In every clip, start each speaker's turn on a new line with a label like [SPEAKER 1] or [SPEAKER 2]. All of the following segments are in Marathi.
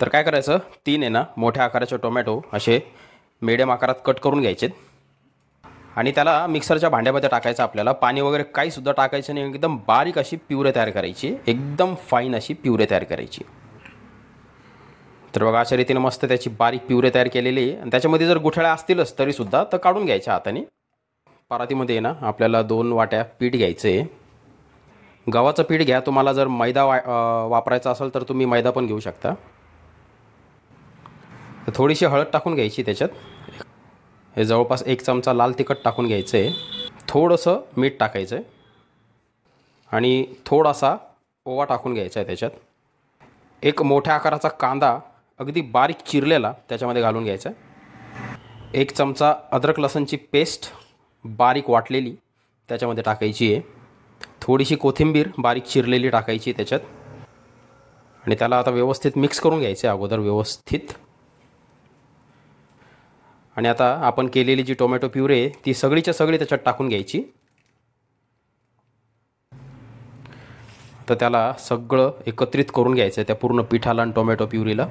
[SPEAKER 1] तर काय करायचं, 3 आहे ना मोठ्या आकाराचे टोमॅटो असे मीडियम आकारात कट करून घ्यायचे आणि त्याला मिक्सरच्या भांड्यामध्ये टाकायचं. आपल्याला पाणी वगैरे काही सुद्धा टाकायचं नाही. एकदम बारीक अशी प्युरे तयार करायची, एकदम फाईन अशी प्युरे तयार करायची. तर बघा अशा रीतीने मस्त त्याची बारीक प्युरे तयार केलेली आहे. आणि त्याच्यामध्ये जर गुठळ्या असतीलच तरीसुद्धा तर काढून घ्यायच्या हाताने. परातीमध्ये ना आपल्याला 2 वाट्या पीठ घ्यायचं आहे. गव्हाचं पीठ घ्या. तुम्हाला जर मैदा वापरायचा असेल तर तुम्ही मैदा पण घेऊ शकता. तर थोडीशी हळद टाकून घ्यायची त्याच्यात. हे जवळपास 1 चमचा लाल तिखट टाकून घ्यायचं आहे. थोडंसं मीठ टाकायचं आहे आणि थोडासा ओवा टाकून घ्यायचा आहे त्याच्यात. एक मोठ्या आकाराचा कांदा अगदी बारीक चिरलेला त्याच्यामध्ये घालून घ्यायचा आहे. 1 चमचा अद्रक लसूणची पेस्ट बारीक वाटलेली त्याच्यामध्ये टाकायची आहे. थोडीशी कोथिंबीर बारीक चिरलेली टाकायची त्याच्यात आणि त्याला आता व्यवस्थित मिक्स करून घ्यायचं आहे अगोदर व्यवस्थित. आणि आता आपण केलेली जी टोमॅटो प्युरे आहे ती सगळीच्या सगळी त्याच्यात टाकून घ्यायची. तर त्याला सगळं एकत्रित करून घ्यायचं आहे त्या पूर्ण पिठाला आणि टोमॅटो प्युरीला.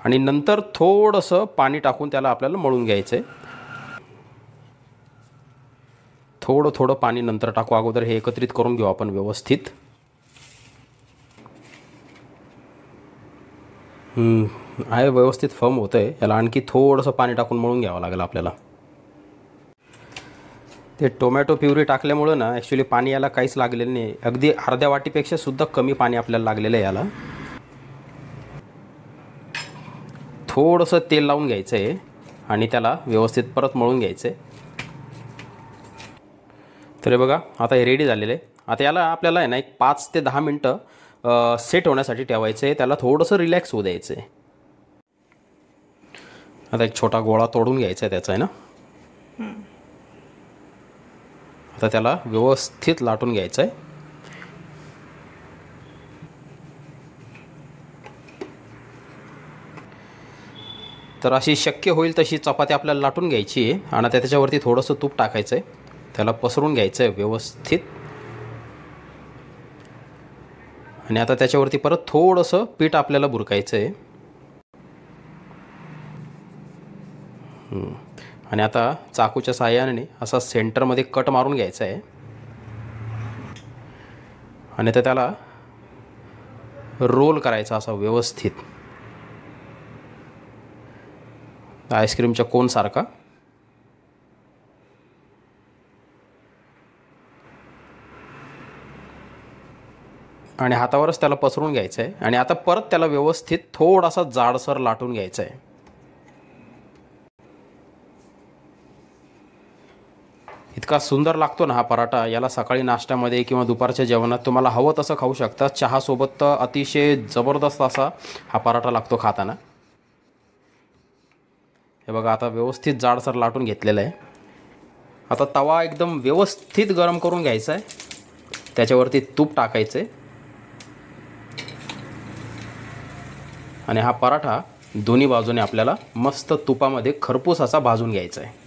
[SPEAKER 1] आणि नंतर थोडंसं पाणी टाकून त्याला आपल्याला मळून घ्यायचं आहे. थोडं थोडं पाणी नंतर टाकू, अगोदर हे एकत्रित करून घेऊ आपण व्यवस्थित. आहे व्यवस्थित फर्म होतं आहे. याला आणखी थोडंसं पाणी टाकून मळून घ्यावं लागेल आपल्याला. ते टोमॅटो प्युरी टाकल्यामुळं ना ॲक्च्युली पाणी याला काहीच लागलेलं नाही. अगदी अर्ध्या वाटीपेक्षा सुद्धा कमी पाणी आपल्याला लागलेलं आहे याला. थोडंसं तेल लावून घ्यायचं आहे आणि त्याला व्यवस्थित परत मळून घ्यायचं आहे. तर हे बघा आता हे रेडी झालेलं आहे. आता याला आपल्याला आहे ना एक 5 ते 10 मिनटं सेट होण्यासाठी ठेवायचं आहे. त्याला थोडंसं रिलॅक्स होऊ द्यायचं आहे. आता एक छोटा गोळा तोडून घ्यायचा आहे त्याचा आहे ना. आता त्याला व्यवस्थित लाटून घ्यायचं आहे. तर अशी शक्य होईल तशी चपाती आपल्याला लाटून घ्यायची आहे आणि त्याच्यावरती थोडंसं तूप टाकायचं आहे. त्याला पसरून घ्यायचं आहे व्यवस्थित. आणि आता त्याच्यावरती परत थोडंसं पीठ आपल्याला बुरकायचं आहे. आणि आता चाकूच्या साहाय्याने असा सेंटरमध्ये कट मारून घ्यायचा आहे. आणि आता त्याला रोल करायचा असा व्यवस्थित आईस्क्रीमच्या कोनसारखा. आणि हातावरच त्याला पसरून घ्यायचं आहे. आणि आता परत त्याला व्यवस्थित थोडासा जाडसर लाटून घ्यायचं आहे. इतका सुंदर लागतो ना हा पराठा. याला सकाळी नाश्त्यामध्ये किंवा दुपारच्या जेवणात तुम्हाला हवं तसं खाऊ शकता. चहासोबत तर अतिशय जबरदस्त असा हा पराठा लागतो खाताना. हे बघा आता व्यवस्थित जाडसर लाटून घेतलेलं आहे. आता तवा एकदम व्यवस्थित गरम करून घ्यायचा आहे. त्याच्यावरती तूप टाकायचं आहे आणि हा पराठा दोन्ही बाजूने आपल्याला मस्त तुपामध्ये खरपूस असा भाजून घ्यायचा आहे.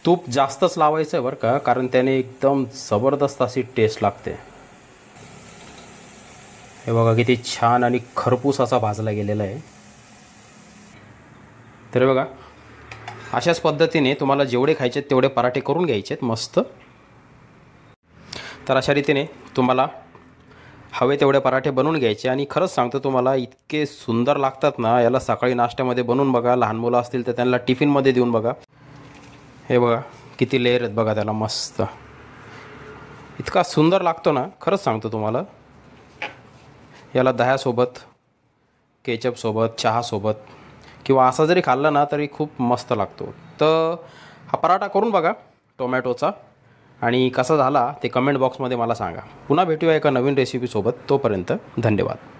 [SPEAKER 1] तूप जास्तच लावायचं आहे बरं का, कारण त्याने एकदम जबरदस्त अशी टेस्ट लागते. हे बघा किती छान आणि खरपूस असा भाजला गेलेला आहे. तर बघा अशाच पद्धतीने तुम्हाला जेवढे खायचे तेवढे पराठे करून घ्यायचे आहेत मस्त. तर अशा रीतीने तुम्हाला हवे तेवढे पराठे बनवून घ्यायचे. आणि खरंच सांगतो तुम्हाला इतके सुंदर लागतात ना. याला सकाळी नाश्त्यामध्ये बनवून बघा. लहान मुलं असतील तर त्यांना टिफिनमध्ये देऊन बघा. हे बघा किती लेअर आहेत बघा त्याला मस्त. इतका सुंदर लागतो ना खरंच सांगतो तुम्हाला. याला दह्यासोबत, केचपसोबत, चहासोबत किंवा असा जरी खाल्ला ना तरी खूप मस्त लागतो. तर हा पराठा करून बघा टोमॅटोचा आणि कसा झाला ते कमेंट बॉक्समध्ये मला सांगा. पुन्हा भेटूया एका नवीन रेसिपीसोबत. तोपर्यंत धन्यवाद.